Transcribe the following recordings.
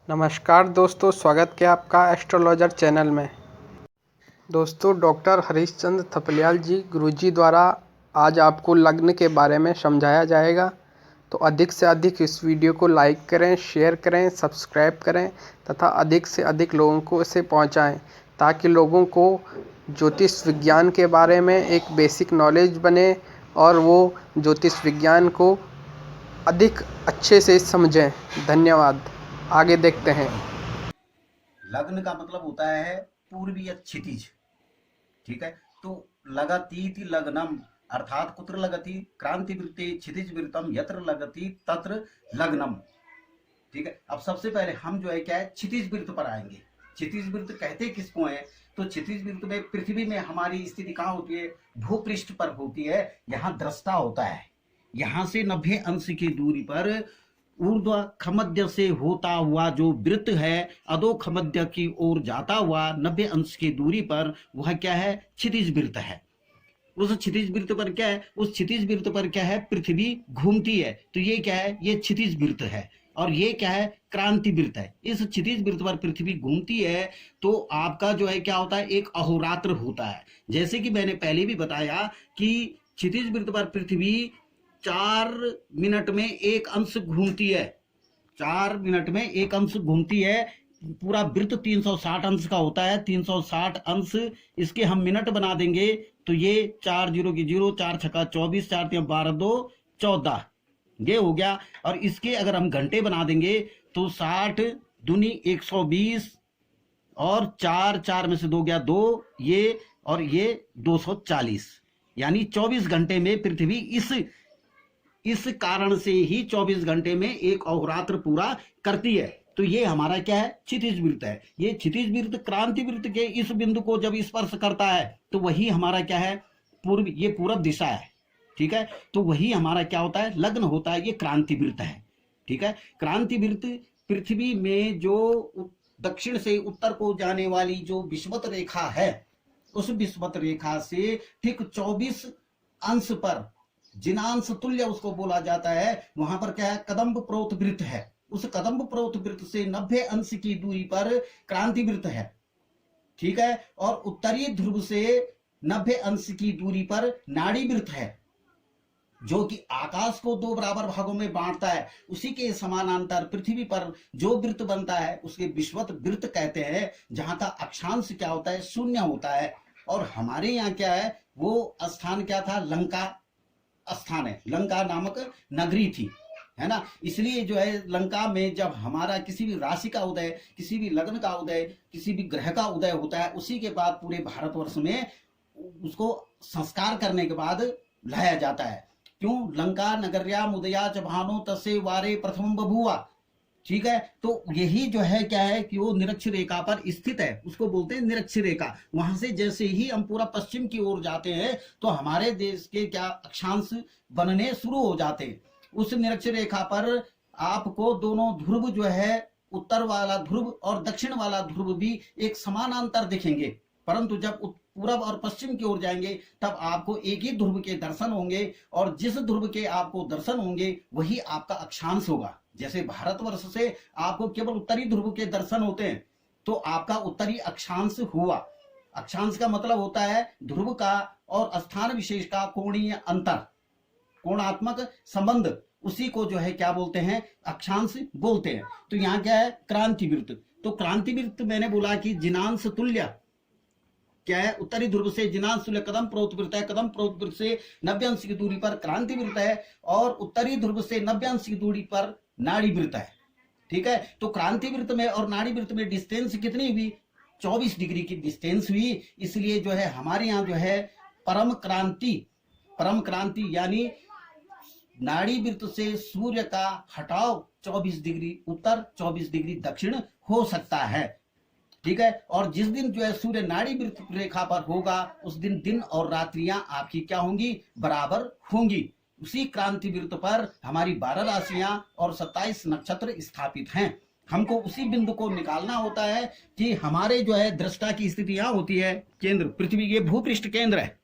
नमस्कार दोस्तों, स्वागत है आपका एस्ट्रोलॉजर चैनल में। दोस्तों, डॉक्टर हरीशचंद्र थपलियाल जी गुरुजी द्वारा आज आपको लग्न के बारे में समझाया जाएगा। तो अधिक से अधिक इस वीडियो को लाइक करें, शेयर करें, सब्सक्राइब करें तथा अधिक से अधिक लोगों को इसे पहुंचाएं, ताकि लोगों को ज्योतिष विज्ञान के बारे में एक बेसिक नॉलेज बने और वो ज्योतिष विज्ञान को अधिक अच्छे से समझें। धन्यवाद। आगे देखते हैं। लग्न का मतलब होता है पूर्वीय क्षितिज। ठीक है, तो लगतीति लग्नम अर्थात कुत्र लगति क्रांति वृत्ति क्षितिज वृत्तम यत्र लगति तत्र लग्नम। ठीक है, अब सबसे पहले हम जो है क्या है क्षितिज वृत्त पर आएंगे। क्षितिज वृत्त कहते किसको है? तो क्षितिज वृत्त में पृथ्वी में हमारी स्थिति कहाँ होती है? भूपृष्ठ पर होती है। यहाँ दृष्टा होता है। यहाँ से 90 अंश की दूरी पर ऊर्ध्व खमध्य से होता हुआ जो वृत्त है अधो खमध्य की ओर जाता हुआ 90 अंश की दूरी पर वह क्या है? क्षितिज वृत्त है। उस क्षितिज वृत्त पर क्या है? उस क्षितिज वृत्त पर क्या है? पृथ्वी घूमती है। तो ये क्या है? ये क्षितिज वृत्त है। और ये क्या है? क्रांति वृत्त है। इस क्षितिज वृत्त पर पृथ्वी घूमती है तो आपका जो है क्या होता है? एक अहोरात्र होता है। जैसे कि मैंने पहले भी बताया कि क्षितिज वृत्त पर पृथ्वी 4 मिनट में एक अंश घूमती है। 4 मिनट में एक अंश घूमती है। पूरा वृत्त 360 अंश का होता है। 360 अंश इसके हम मिनट बना देंगे तो ये 4 0 की 0, 4 छक्का 24, 4 3 12 2 14 ये हो गया। और इसके अगर हम घंटे बना देंगे तो 60 दूनी 120 और 4 में से 2 गया 2 ये और ये 240, यानी 24 घंटे में पृथ्वी इस कारण से ही 24 घंटे में एक अहोरात्र पूरा करती है। तो ये हमारा क्या है? क्षितिज वृत्त है। ये क्षितिज वृत्त क्रांति वृत्त के इस बिंदु को जब स्पर्श करता है तो वही हमारा क्या है? पूर्व, ये पूरब दिशा है। ठीक है, तो वही हमारा क्या होता है? लग्न होता है। ये क्रांति वृत्त है। ठीक है, क्रांति वृत्त पृथ्वी में जो दक्षिण से उत्तर को जाने वाली जो विषुवत रेखा है, उस विषुवत रेखा से ठीक 24 अंश पर जिनांश तुल्य उसको बोला जाता है। वहां पर क्या है? कदम्ब प्रोत वृत्त है। उस कदम्ब प्रोत वृत्त से 90 अंश की दूरी पर क्रांति वृत्त है। ठीक है, और उत्तरी ध्रुव से 90 अंश की दूरी पर नाड़ी वृत्त है, जो कि आकाश को 2 बराबर भागों में बांटता है। उसी के समानांतर पृथ्वी पर जो वृत्त बनता है उसके विषुवत वृत्त कहते हैं, जहां का अक्षांश क्या होता है? 0 होता है। और हमारे यहाँ क्या है? वो स्थान क्या था? लंका स्थान है। लंका नामक नगरी थी, है ना। इसलिए जो है लंका में जब हमारा किसी भी राशि का उदय, किसी भी लग्न का उदय, किसी भी ग्रह का उदय होता है, उसी के बाद पूरे भारतवर्ष में उसको संस्कार करने के बाद लाया जाता है। क्यों? लंका नगर्याम उदया च भानो तस्य वारे प्रथम बभूवा। ठीक है, तो यही जो है क्या है कि वो निरक्ष रेखा पर स्थित है। उसको बोलते हैं निरक्ष रेखा। वहां से जैसे ही हम पूरा पश्चिम की ओर जाते हैं तो हमारे देश के क्या अक्षांश बनने शुरू हो जाते हैं। उस निरक्ष रेखा पर आपको दोनों ध्रुव जो है, उत्तर वाला ध्रुव और दक्षिण वाला ध्रुव भी एक समानांतर दिखेंगे। परंतु जब पूरब और पश्चिम की ओर जाएंगे तब आपको एक ही ध्रुव के दर्शन होंगे, और जिस ध्रुव के आपको दर्शन होंगे वही आपका अक्षांश होगा। जैसे भारतवर्ष से आपको केवल उत्तरी ध्रुव के दर्शन होते हैं तो आपका उत्तरी अक्षांश हुआ। अक्षांश का मतलब होता है ध्रुव का और स्थान विशेष का कोणीय अंतर, कोणात्मक संबंध। उसी को जो है क्या बोलते हैं? अक्षांश बोलते हैं। तो यहाँ क्या है? क्रांति वृत्त। तो क्रांति वृत्त मैंने बोला कि जिनांश तुल्य क्या है? उत्तरी ध्रुव से जिनांश तुल्य कदम प्रोत वृत्त है। कदम प्रोत वृत्त से 90 अंश की दूरी पर क्रांति वृत्त है, और उत्तरी ध्रुव से 90 अंश की दूरी पर नाड़ी वृत्त है। ठीक है, तो क्रांति वृत्त में और नाड़ी वृत्त में डिस्टेंस कितनी हुई? 24 डिग्री की डिस्टेंस हुई। इसलिए जो है हमारे यहाँ जो है परम क्रांति यानी नाड़ी वृत्त से सूर्य का हटाव 24 डिग्री उत्तर 24 डिग्री दक्षिण हो सकता है। ठीक है, और जिस दिन जो है सूर्य नाड़ी वृत्त रेखा पर होगा उस दिन दिन और रात्रियां आपकी क्या होंगी? बराबर होंगी। उसी क्रांति वृत्त पर हमारी 12 राशियां और 27 नक्षत्र स्थापित हैं। हमको उसी बिंदु को निकालना होता है कि हमारे जो है दृष्टा की स्थिति यहाँ होती है। केंद्र पृथ्वी, ये भूपृष्ठ केंद्र है।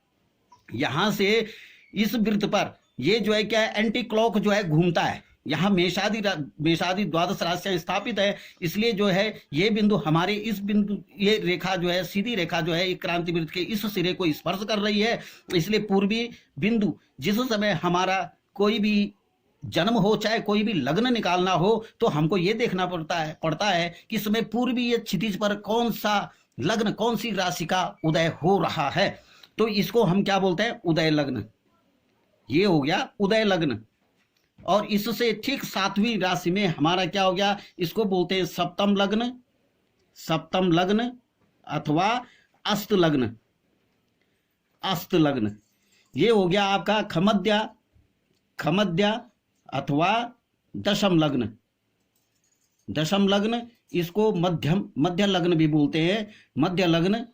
यहां से इस वृत्त पर ये जो है क्या है? एंटी क्लॉक जो है घूमता है। यहाँ मेषादि द्वादश राशियां स्थापित है, इसलिए जो है ये बिंदु हमारे इस बिंदु, ये रेखा जो है सीधी रेखा जो है एक क्रांति वृत्त के इस सिरे को स्पर्श कर रही है। इसलिए पूर्वी बिंदु जिस समय हमारा कोई भी जन्म हो, चाहे कोई भी लग्न निकालना हो, तो हमको ये देखना पड़ता है कि इस समय पूर्वी क्षितिज पर कौन सा लग्न, कौन सी राशि का उदय हो रहा है। तो इसको हम क्या बोलते हैं? उदय लग्न। ये हो गया उदय लग्न। और इससे ठीक 7वीं राशि में हमारा क्या हो गया? इसको बोलते हैं सप्तम लग्न, सप्तम लग्न अथवा अस्त लग्न, अस्त लग्न। ये हो गया आपका खमद्या, खमद्या अथवा दशम लग्न, दशम लग्न। इसको मध्य लग्न भी बोलते हैं, मध्य लग्न।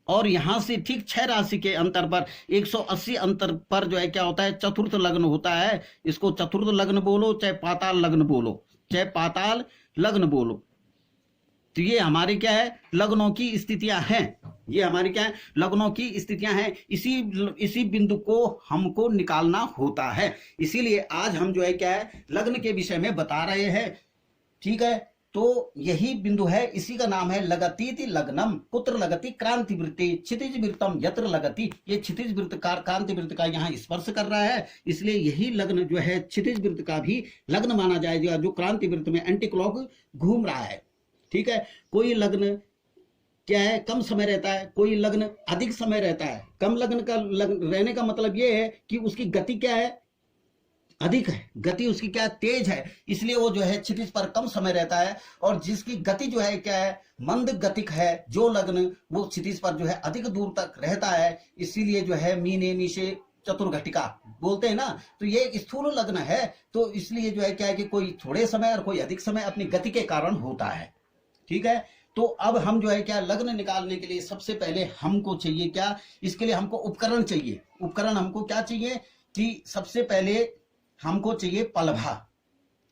और यहां से ठीक 6 राशि के अंतर पर 180 अंतर पर जो है क्या होता है? चतुर्थ लग्न होता है। इसको चतुर्थ लग्न बोलो, चाहे पाताल लग्न बोलो, चाहे पाताल लग्न बोलो। तो ये हमारे क्या है? लग्नों की स्थितियां हैं। ये हमारी क्या है? लग्नों की स्थितियां हैं। इसी बिंदु को हमको निकालना होता है। इसीलिए आज हम जो है क्या है? लग्न के विषय में बता रहे हैं। ठीक है, तो यही बिंदु है, इसी का नाम है लगतीति लग्नम। कुत्र लगति? क्रांति वृत्ति क्षितिज वृत्तम यत्र लगति। ये क्षितिज वृत्त का, क्रांति वृत्त का यहाँ स्पर्श कर रहा है, इसलिए यही लग्न जो है क्षितिज वृत्त का भी लग्न माना जाएगा, जो क्रांति वृत्त में एंटी क्लॉक घूम रहा है। ठीक है, कोई लग्न क्या है? कम समय रहता है, कोई लग्न अधिक समय रहता है। कम लग्न का रहने का मतलब यह है कि उसकी गति क्या है? अधिक है, गति उसकी क्या है? तेज है, इसलिए वो जो है क्षितिज पर कम समय रहता है। और जिसकी गति जो है क्या है? मंद गतिक है, जो लग्न वो क्षितिज पर जो है अधिक दूर तक रहता है, इसीलिए जो है मीने मीशे चतुर्घटिका बोलते हैं ना। तो ये स्थूल लग्न है, तो इसलिए जो है क्या है कि कोई थोड़े समय और कोई अधिक समय अपनी गति के कारण होता है। ठीक है, तो अब हम जो है क्या, लग्न निकालने के लिए सबसे पहले हमको चाहिए क्या? इसके लिए हमको उपकरण चाहिए। उपकरण हमको क्या चाहिए कि सबसे पहले हमको चाहिए पलभा।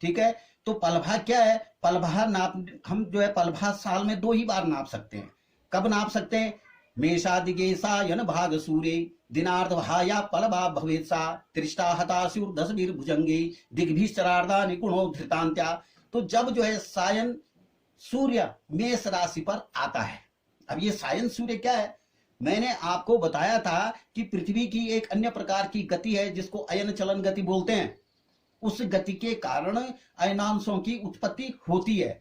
ठीक है, तो पलभा क्या है? पलभा नाप, हम जो है पलभा साल में 2 ही बार नाप सकते हैं। कब नाप सकते हैं? मेषादिगे सायन भाग सूर्य दिनार्ध भाया पलभा भवेत्सा त्रिष्टा हताशुर 10 भुजंगे दिग्भिश्चरार्धा निपुणो धृतांत्या। तो जब जो है सायन सूर्य मेष राशि पर आता है। अब ये सायन सूर्य क्या है? मैंने आपको बताया था कि पृथ्वी की एक अन्य प्रकार की गति है जिसको अयन चलन गति बोलते हैं। उस गति के कारण अयनांशों की उत्पत्ति होती है।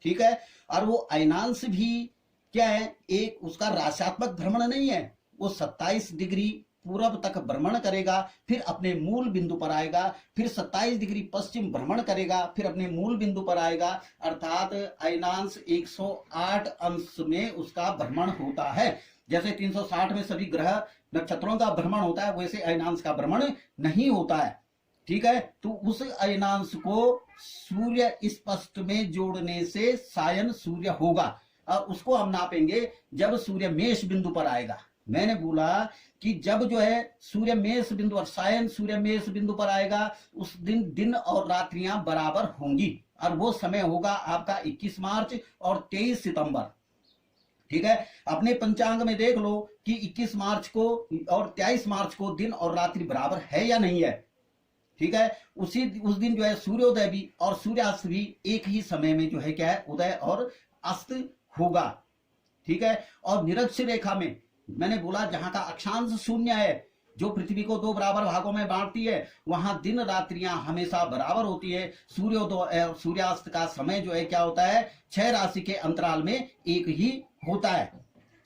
ठीक है, और वो अयनांश भी क्या है? एक उसका राशियात्मक भ्रमण नहीं है, वो 27 डिग्री पूरब तक भ्रमण करेगा, फिर अपने मूल बिंदु पर आएगा, फिर 27 डिग्री पश्चिम भ्रमण करेगा, फिर अपने मूल बिंदु पर आएगा। अर्थात अयनांश 108 अंश में उसका भ्रमण होता है। जैसे 360 में सभी ग्रह नक्षत्रों का भ्रमण होता है, वैसे अयनांश का भ्रमण नहीं होता है। ठीक है, तो उस अयनांश को सूर्य स्पष्ट में जोड़ने से सायन सूर्य होगा, और उसको हम नापेंगे जब सूर्य मेष बिंदु पर आएगा। मैंने बोला कि जब जो है सूर्य मेष बिंदु और सायन सूर्य मेष बिंदु पर आएगा, उस दिन दिन और रात्रियां बराबर होंगी, और वो समय होगा आपका 21 मार्च और 23 सितंबर। ठीक है, अपने पंचांग में देख लो कि 21 मार्च को और 23 मार्च को दिन और रात्रि बराबर है या नहीं है। ठीक है, उस दिन जो है सूर्योदय भी और सूर्यास्त भी एक ही समय में जो है क्या है? उदय और अस्त होगा। ठीक है, और निरक्ष रेखा में मैंने बोला जहां का अक्षांश शून्य है, जो पृथ्वी को 2 बराबर भागों में बांटती है, वहां दिन रात्रियां हमेशा बराबर होती है। सूर्योदय और सूर्यास्त का समय जो है क्या होता है? 6 राशि के अंतराल में एक ही होता है।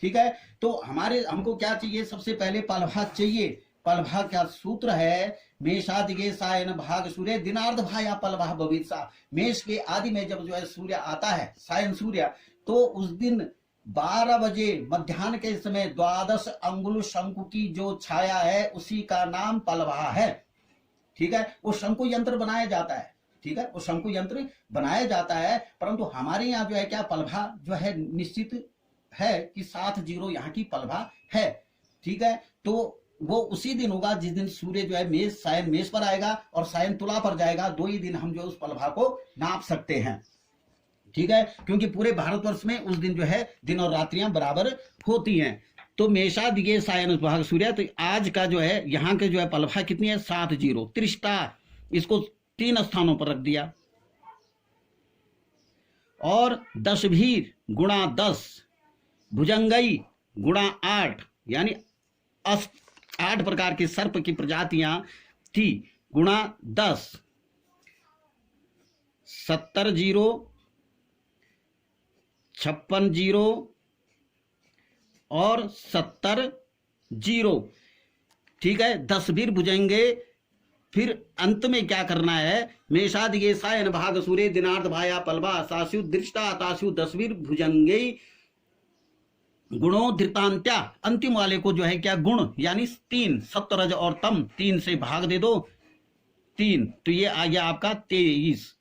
ठीक है, तो हमको क्या चाहिए? सबसे पहले पलभा चाहिए। पलभा का सूत्र है मेषादिगे सायन भाग सूर्य दिनार्ध भाया पलभा भविष्या। मेष के आदि में जब जो है सूर्य आता है, सायन सूर्य, तो उस दिन 12 बजे मध्याह्न के समय 12 अंगुल शंकु की जो छाया है, उसी का नाम पलभा है। ठीक है, वो शंकु यंत्र बनाया जाता है। ठीक है, वो शंकु यंत्र बनाया जाता है, परंतु हमारे यहाँ जो है क्या, पलभा जो है निश्चित है कि 7 जीरो यहाँ की पलभा है। ठीक है, तो वो उसी दिन होगा जिस दिन सूर्य जो है मेष सायन मेष पर आएगा और सायन तुला पर जाएगा। 2 ही दिन हम जो उस पलभा को नाप सकते हैं। ठीक है, क्योंकि पूरे भारतवर्ष में उस दिन जो है दिन और रात्रियां बराबर होती हैं। तो मेषादिगे सायन भाग सूर्य, तो आज का जो है यहाँ के जो है पलभा कितनी है? 7 जीरो। त्रिष्टा इसको 3 स्थानों पर रख दिया। और 10 भीर गुणा 10 भुजंगई गुणा 8, यानी 8 प्रकार के सर्प की प्रजातियां थी, गुणा 10, 70 जीरो, 56 जीरो और 70 जीरो। ठीक है, 10 भीर भुजंगे। फिर अंत में क्या करना है, मेषादिगे सायन भाग सूर्य दिनार्थ भाया पलवा सास्यु दृष्टा तास्यु 10 भीर भुजंगे गुणों धृतांत्या। अंतिम वाले को जो है क्या, गुण यानी 3 सत्वरज और तम 3 से भाग दे दो 3, तो ये आ गया आपका 23।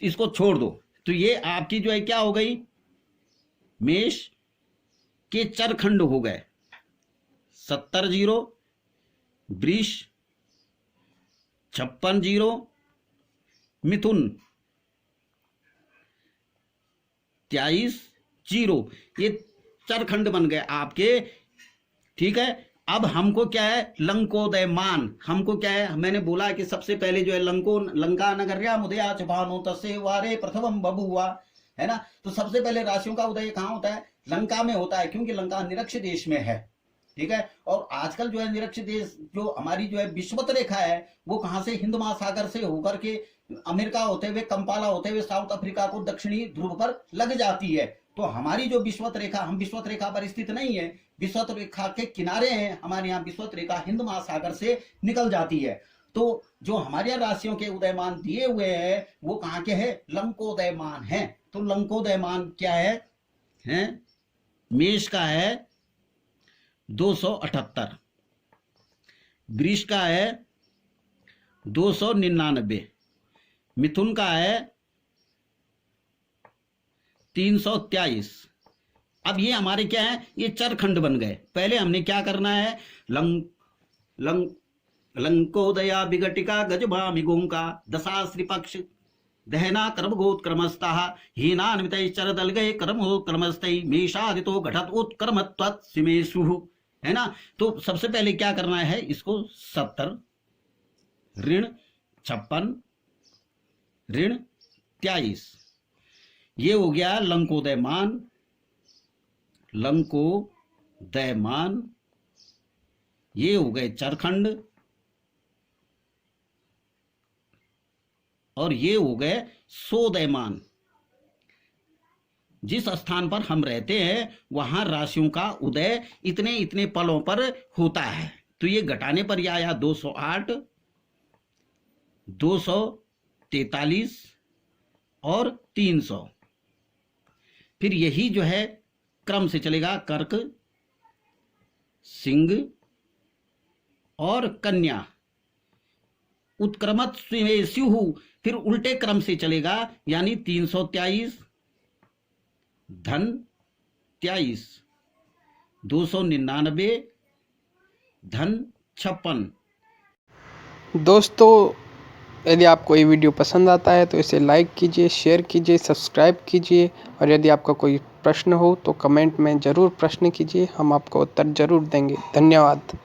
इसको छोड़ दो तो ये आपकी जो है क्या हो गई, मेष के चरखंड हो गए। 70 जीरो, वृष 56 जीरो, मिथुन 23 जीरो, ये चरखंड बन गए आपके। ठीक है, अब हमको क्या है, लंकोदयमान। हमको क्या है, मैंने बोला कि सबसे पहले जो है लंका नगर्याम उदयाच भानु तस्य वारे प्रथमम बभूवा, है ना। तो सबसे पहले राशियों का उदय कहाँ होता है, लंका में होता है, क्योंकि लंका निरक्ष देश में है। ठीक है, और आजकल जो है निरक्ष देश जो हमारी जो है विषुवत रेखा है वो कहां से, हिंद महासागर से होकर के अमेरिका होते हुए, कंपाला होते हुए साउथ अफ्रीका को दक्षिणी ध्रुव पर लग जाती है। तो हमारी जो विषुवत रेखा, हम विषुवत रेखा पर स्थित नहीं है, विषुवत रेखा के किनारे हैं हमारे यहाँ। विषुवत रेखा हिंद महासागर से निकल जाती है। तो जो हमारे यहाँ राशियों के उदयमान दिए हुए हैं वो कहाँ के हैं, लंकोदयमान है। तो लंकोदयमान क्या है मेष का है 278, वृष का है 299, मिथुन का है 323। अब ये हमारे क्या है, ये चरखंड बन गए। पहले हमने क्या करना है, लंकोदया विघटिका गजभामि गोंका दशाश्री पक्ष दहना कर्मगोत क्रमस्ता हीनान्वित चरदल गए कर्मो क्रमस्तै मेषादितो घटत उत्कर्मत्वत् सिमेषु, है ना। तो सबसे पहले क्या करना है, इसको 70 ऋण 56 ऋण 23, ये हो गया लंकोदयमान। लंकोदयमान ये हो गए चरखंड, और ये हो गए सोदयमान। जिस स्थान पर हम रहते हैं वहां राशियों का उदय इतने इतने पलों पर होता है। तो ये घटाने पर यह आया 208, 243 और 300। फिर यही जो है क्रम से चलेगा, कर्क, सिंह और कन्या, उत्क्रमत स्यु, फिर उल्टे क्रम से चलेगा, यानी 323 धन 23, 299 धन 56। दोस्तों, यदि आपको ये वीडियो पसंद आता है तो इसे लाइक कीजिए, शेयर कीजिए, सब्सक्राइब कीजिए, और यदि आपका कोई प्रश्न हो तो कमेंट में ज़रूर प्रश्न कीजिए, हम आपको उत्तर ज़रूर देंगे। धन्यवाद।